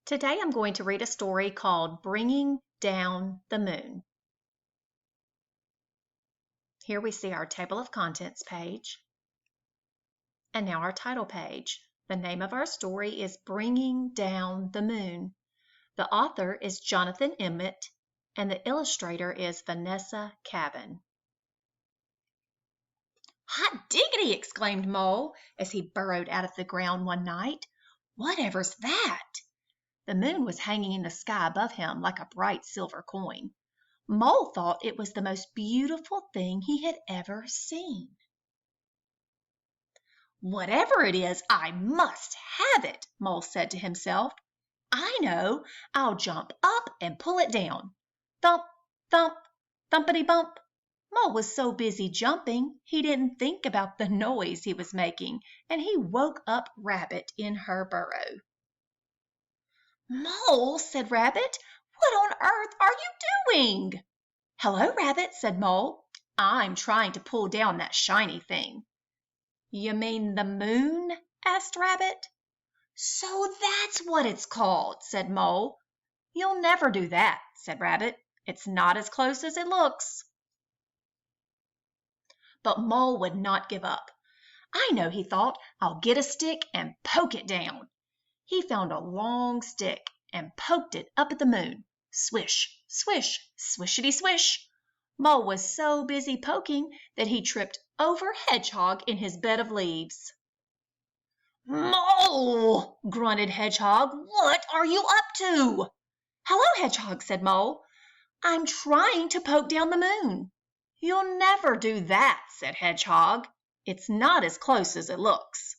Today I'm going to read a story called Bringing Down the Moon. Here we see our table of contents page. And now our title page. The name of our story is Bringing Down the Moon. The author is Jonathan Emmett, and the illustrator is Vanessa Cabin. "Hot diggity!" exclaimed Mole as he burrowed out of the ground one night. "Whatever's that?" The moon was hanging in the sky above him like a bright silver coin. Mole thought it was the most beautiful thing he had ever seen. "Whatever it is, I must have it," Mole said to himself. "I know, I'll jump up and pull it down." Thump, thump, thumpity bump. Mole was so busy jumping he didn't think about the noise he was making, and he woke up Rabbit in her burrow. "Mole," said Rabbit, "what on earth are you doing?" "Hello, Rabbit," said Mole. "I'm trying to pull down that shiny thing." "You mean the moon?" asked Rabbit. "So that's what it's called," said Mole. "You'll never do that," said Rabbit. "It's not as close as it looks." But Mole would not give up. "I know," he thought. "I'll get a stick and poke it down." He found a long stick and poked it up at the moon. Swish, swish, swishity swish. Mole was so busy poking that he tripped over Hedgehog in his bed of leaves. "Mole!" grunted Hedgehog. "What are you up to?" "Hello, Hedgehog," said Mole. "I'm trying to poke down the moon." "You'll never do that," said Hedgehog. "It's not as close as it looks."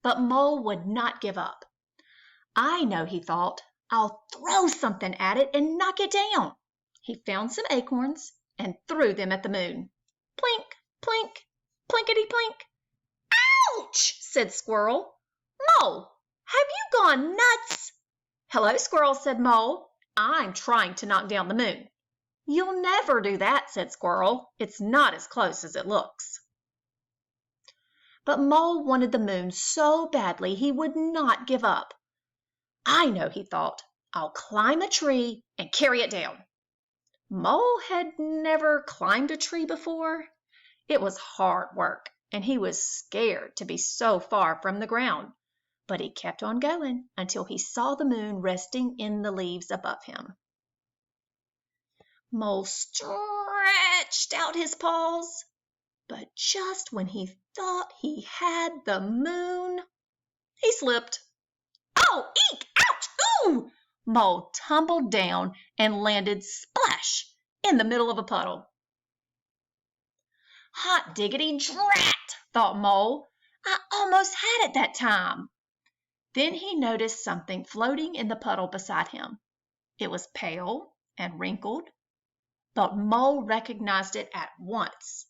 But Mole would not give up. "I know," he thought. "I'll throw something at it and knock it down." He found some acorns and threw them at the moon. Plink, plink, plinkety plink. "Ouch!" said Squirrel. "Mole, have you gone nuts?" "Hello, Squirrel," said Mole. "I'm trying to knock down the moon." "You'll never do that," said Squirrel. "It's not as close as it looks." But Mole wanted the moon so badly he would not give up. "I know," he thought. "I'll climb a tree and carry it down." Mole had never climbed a tree before. It was hard work, and he was scared to be so far from the ground. But he kept on going until he saw the moon resting in the leaves above him. Mole stretched out his paws, but just when he thought he had the moon, he slipped. "Oh, eek, ouch, ooh!" Mole tumbled down and landed splash in the middle of a puddle. "Hot diggity drat!" thought Mole. "I almost had it that time." Then he noticed something floating in the puddle beside him. It was pale and wrinkled, but Mole recognized it at once.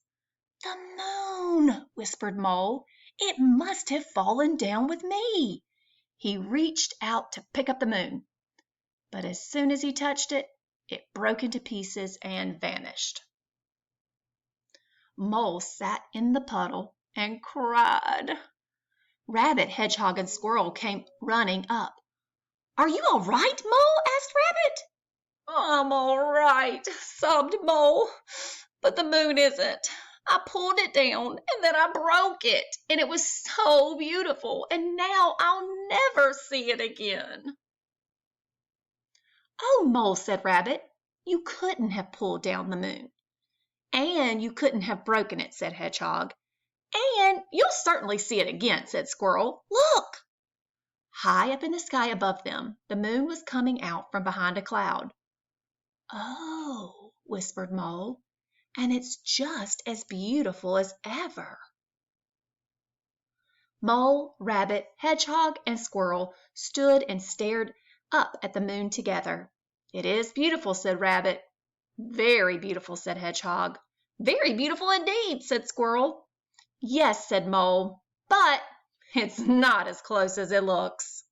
"The moon!" whispered Mole. "It must have fallen down with me." He reached out to pick up the moon, but as soon as he touched it, it broke into pieces and vanished. Mole sat in the puddle and cried. Rabbit, Hedgehog, and Squirrel came running up. "Are you all right, Mole?" asked Rabbit. "I'm all right," sobbed Mole, "but the moon isn't. I pulled it down and then I broke it, and it was so beautiful, and now I'll never see it again." "Oh, Mole," said Rabbit, "you couldn't have pulled down the moon." "And you couldn't have broken it," said Hedgehog. "And you'll certainly see it again," said Squirrel. "Look!" High up in the sky above them, the moon was coming out from behind a cloud. "Oh," whispered Mole, "and it's just as beautiful as ever." Mole, Rabbit, Hedgehog, and Squirrel stood and stared up at the moon together. "It is beautiful," said Rabbit. "Very beautiful," said Hedgehog. "Very beautiful indeed," said Squirrel. "Yes," said Mole, "but it's not as close as it looks."